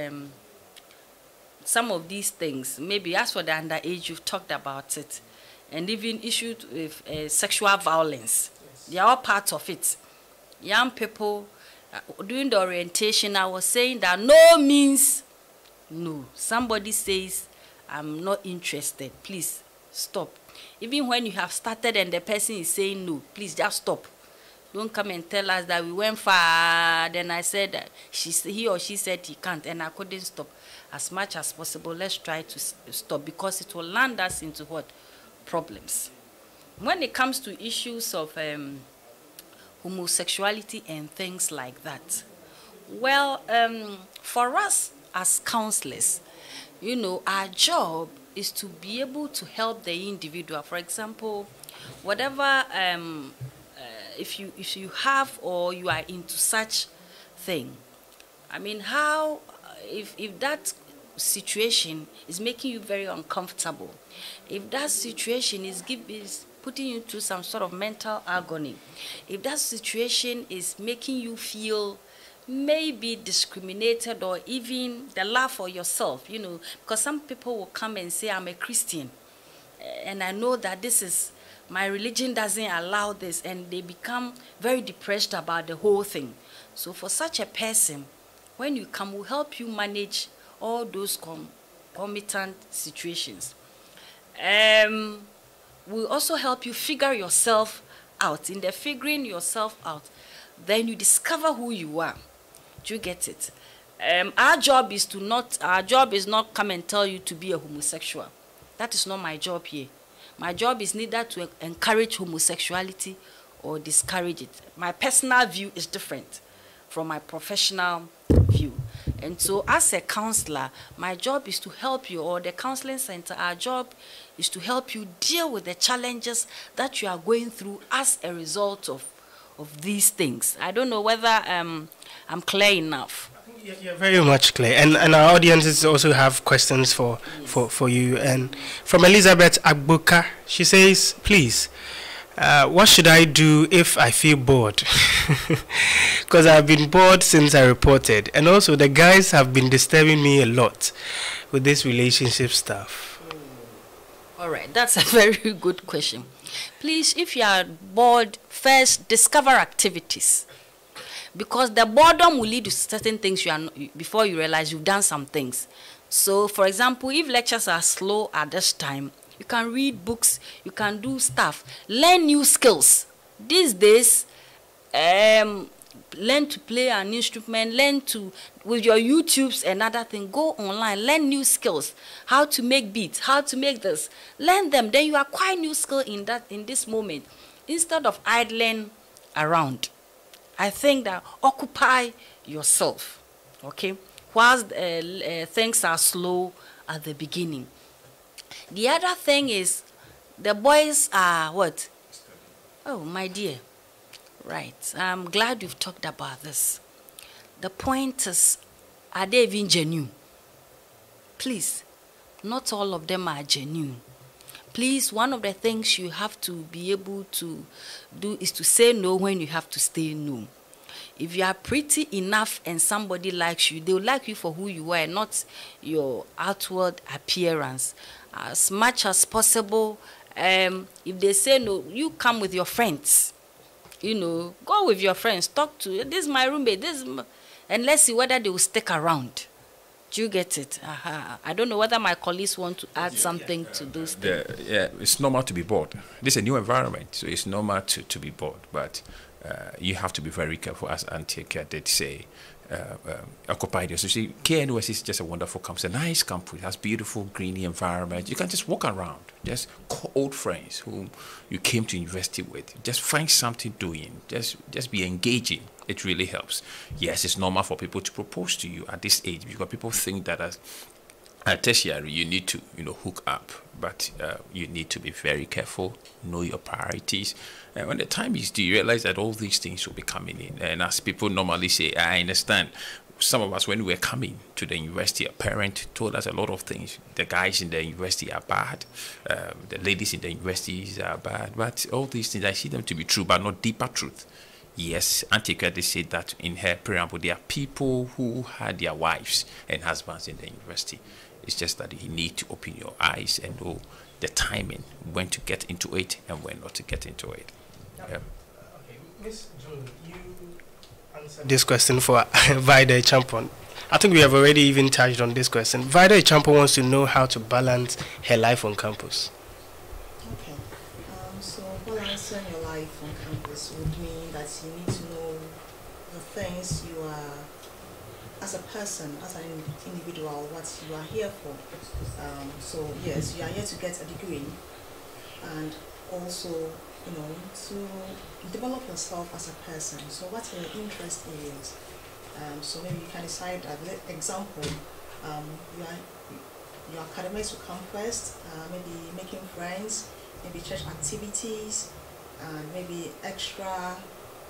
some of these things, maybe as for the underage, you've talked about it, and even issues with sexual violence. Yes. They are all part of it. Young people, during the orientation, I was saying that no means no. Somebody says, I'm not interested, please stop. Even when you have started and the person is saying no, please just stop. Don't come and tell us that we went far, then I said that he or she said he can't, and I couldn't stop. As much as possible, let's try to stop, because it will land us into what? Problems. When it comes to issues of homosexuality and things like that, well, for us as counselors, our job is to be able to help the individual. For example, whatever, if you have or you are into such thing, I mean, how, if that situation is making you very uncomfortable, if that situation is putting you through some sort of mental agony, if that situation is making you feel maybe discriminated or even the love for yourself, because some people will come and say, I'm a Christian, and I know that this is, my religion doesn't allow this, and they become very depressed about the whole thing. So for such a person, when you come, we'll help you manage all those concomitant situations. We'll also help you figure yourself out. In the figuring yourself out, then you discover who you are. Do you get it? Our job is not come and tell you to be a homosexual. That is not my job here. My job is neither to encourage homosexuality or discourage it. My personal view is different from my professional view. you. And so as a counselor, my job is to help you, or the counseling center, our job is to help you deal with the challenges that you are going through as a result of these things. I don't know whether I'm clear enough. You're very much clear, and our audiences also have questions for you. And from Elizabeth Agbuka, she says, please, what should I do if I feel bored? Because I've been bored since I reported, and also the guys have been disturbing me a lot with this relationship stuff. All right, that's a very good question. Please, if you are bored, first discover activities, because the boredom will lead to certain things before you realize you've done some things. So, for example, if lectures are slow at this time, you can read books, you can do stuff, learn new skills. These days, learn to play an instrument, learn to, with your YouTubes and other things, go online, learn new skills, how to make beats, how to make this, learn them. Then you acquire new skill in this moment, instead of idling around. I think that occupy yourself, okay, whilst things are slow at the beginning. The other thing is, the boys are what? Oh, my dear. Right. I'm glad you've talked about this. The point is, are they even genuine? Please, not all of them are genuine. Please, one of the things you have to be able to do is to say no when you have to say no. If you are pretty enough and somebody likes you, they will like you for who you are, not your outward appearance. As much as possible, if they say no, you come with your friends. You know, go with your friends, talk to, this is my roommate, and let's see whether they will stick around. Do you get it? I don't know whether my colleagues want to add something to those things. Yeah, it's normal to be bored. This is a new environment, so it's normal to be bored. But you have to be very careful, as Auntie Kia did say. Occupy yourself. So see, KNUS is just a wonderful campus, a nice campus. It has beautiful greeny environment. You can just walk around, just call old friends whom you came to university with. Just find something doing. Just be engaging. It really helps. Yes, it's normal for people to propose to you at this age, because people think that as at tertiary you need to hook up, but you need to be very careful, know your priorities, and when the time is due, you realize that all these things will be coming in. And as people normally say, I understand, some of us, when we were coming to the university, a parent told us a lot of things. The guys in the university are bad, the ladies in the universities are bad, but all these things, I see them to be true, but not deeper truth. Yes, Auntie Kadi said that in her preamble, there are people who had their wives and husbands in the university. It's just that you need to open your eyes and know the timing, when to get into it and when not to get into it. Yeah. Okay, Miss June, you answered this question for Vida Champon. I think we have already even touched on this question. Vida Champon wants to know how to balance her life on campus. Okay, so balancing your life on campus would mean that you need to know the things you are, as a person, as an individual, what you are here for. So yes, you are here to get a degree, and also, to develop yourself as a person. So what your interest is. So maybe you can decide, example, your academics will come first, maybe making friends, maybe church activities, and maybe extra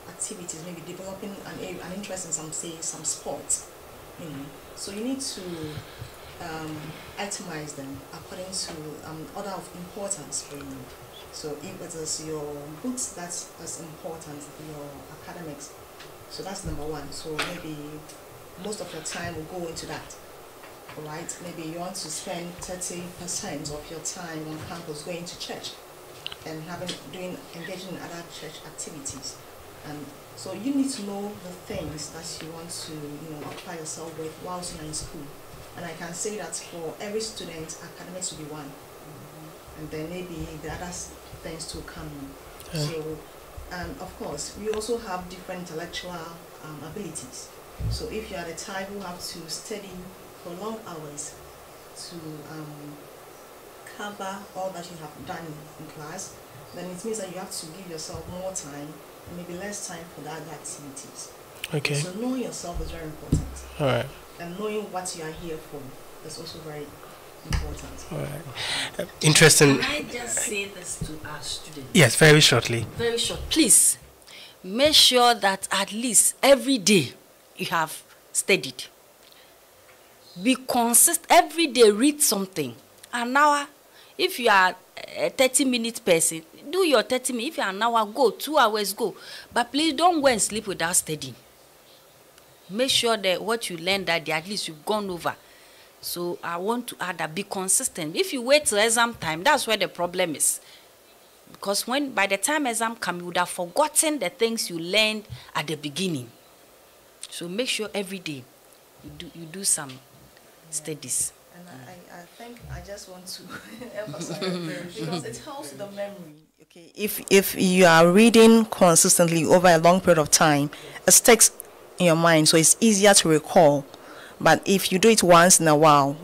activities, maybe developing an interest in some sports. So you need to itemize them according to order of importance for you. So if it is your books, that's as important, your academics. So that's number one. So maybe most of your time will go into that. Right? Maybe you want to spend 30% of your time on campus going to church and engaging in other church activities. And so you need to know the things that you want to occupy yourself with whilst you're in school. And I can say that for every student, academics will be one. And then maybe the other things to come in. Yeah. So, and of course, we also have different intellectual abilities. So if you are the type who have to study for long hours to cover all that you have done in class, then it means that you have to give yourself more time and maybe less time for the other activities. Okay. So knowing yourself is very important. All right. And knowing what you are here for is also very important. All right. Interesting. Can I just say this to our students? Yes, very shortly. Very short. Please, make sure that at least every day you have studied. Be consistent. Every day read something. An hour. If you are a 30-minute person, do your 30 minutes. If you are an hour, go. 2 hours, go. But please don't go and sleep without studying. Make sure that what you learn that day, at least you've gone over. So I want to add that be consistent. If you wait till exam time, that's where the problem is. Because by the time exam comes, you would have forgotten the things you learned at the beginning. So make sure every day you do some studies. And I think I just want to emphasize because it helps the memory. Okay, if you are reading consistently over a long period of time, it sticks in your mind, so it's easier to recall. But if you do it once in a while,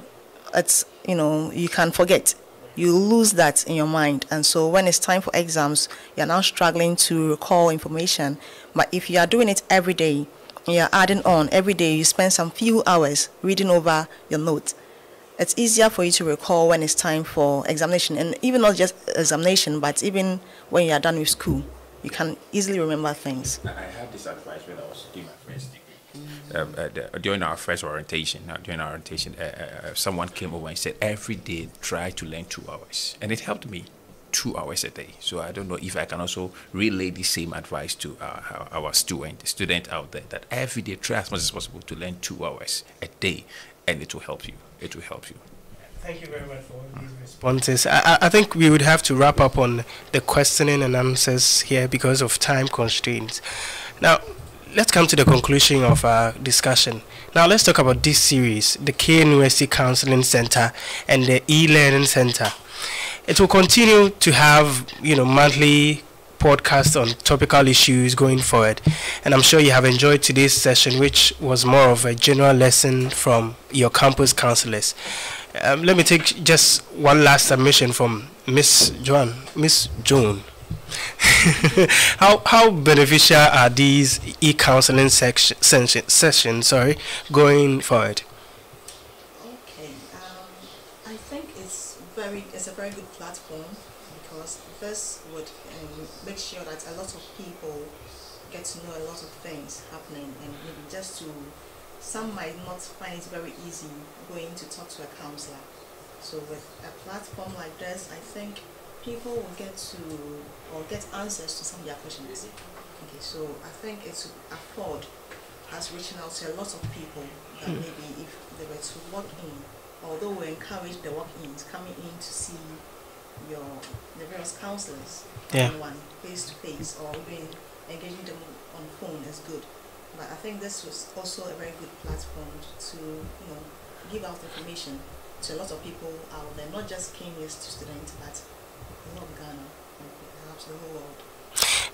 it's you can forget. You lose that in your mind, and so when it's time for exams, you're now struggling to recall information. But if you are doing it every day, you're adding on every day, you spend some few hours reading over your notes, it's easier for you to recall when it's time for examination. And even not just examination, but even when you are done with school, you can easily remember things. I had this advice when I was doing my first degree. During our first orientation, someone came over and said, every day try to learn 2 hours. And it helped me 2 hours a day. So I don't know if I can also relay the same advice to our student out there, that every day try as much as possible to learn 2 hours a day, and it will help you. It will help you. Thank you very much for all these responses. I think we would have to wrap up on the questioning and answers here because of time constraints. Now, let's come to the conclusion of our discussion. Now, let's talk about this series, the KNUST Counseling Center and the E-Learning Center. It will continue to have, monthly podcasts on topical issues going forward. And I'm sure you have enjoyed today's session, which was more of a general lesson from your campus counselors. Let me take just one last submission from Miss Joan. How beneficial are these e-counseling sessions going forward? Okay, I think it's a very good platform, because first would make sure that a lot of people get to know a lot of things happening, and maybe some might not find it very easy going to talk to a counselor. So with a platform like this, I think people will get answers to some of their questions. Okay, so I think it's afford us reaching out to a lot of people that maybe if they were to walk in, although we encourage the walk-ins coming in to see the various counselors one face to face, or even engaging them on phone is good. But I think this was also a very good platform to give out information to a lot of people out there, not just KNUST students, but a lot of Ghana and perhaps the whole world.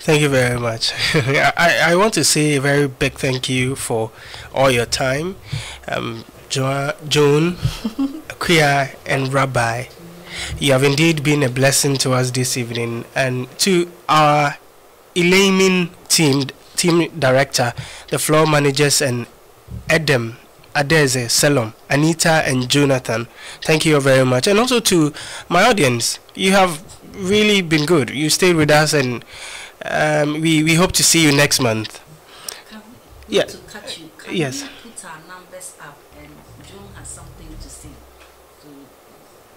Thank you very much. I want to say a very big thank you for all your time, Joan, Kuya, and Rabbi. You have indeed been a blessing to us this evening, and to our Elamin team director, the floor managers, and Edem, Adeze, Selom, Anita, and Jonathan. Thank you very much. And also to my audience, you have really been good. You stayed with us, and we hope to see you next month. To catch you. Can yes. you put our numbers up, and John has something to say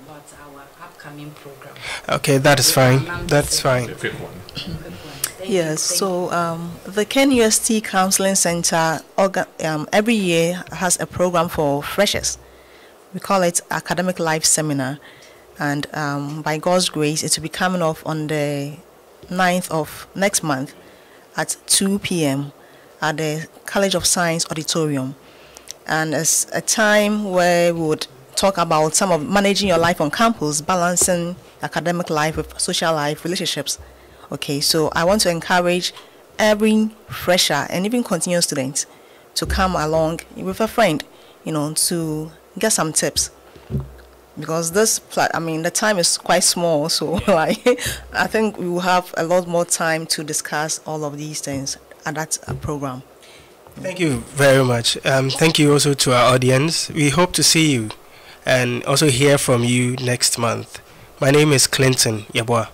about our upcoming program? Okay, that is fine. That's fine. The quick one. Yes, so the KNUST Counseling Center every year has a program for freshers. We call it Academic Life Seminar, and by God's grace, it will be coming off on the 9th of next month at 2 p.m. at the College of Science Auditorium. And it's a time where we would talk about some of managing your life on campus, balancing academic life with social life, relationships. Okay, so I want to encourage every fresher and even continuing students to come along with a friend, to get some tips. Because the time is quite small, so I think we will have a lot more time to discuss all of these things at that program. Thank you very much. Thank you also to our audience. We hope to see you and also hear from you next month. My name is Clinton Yabwa.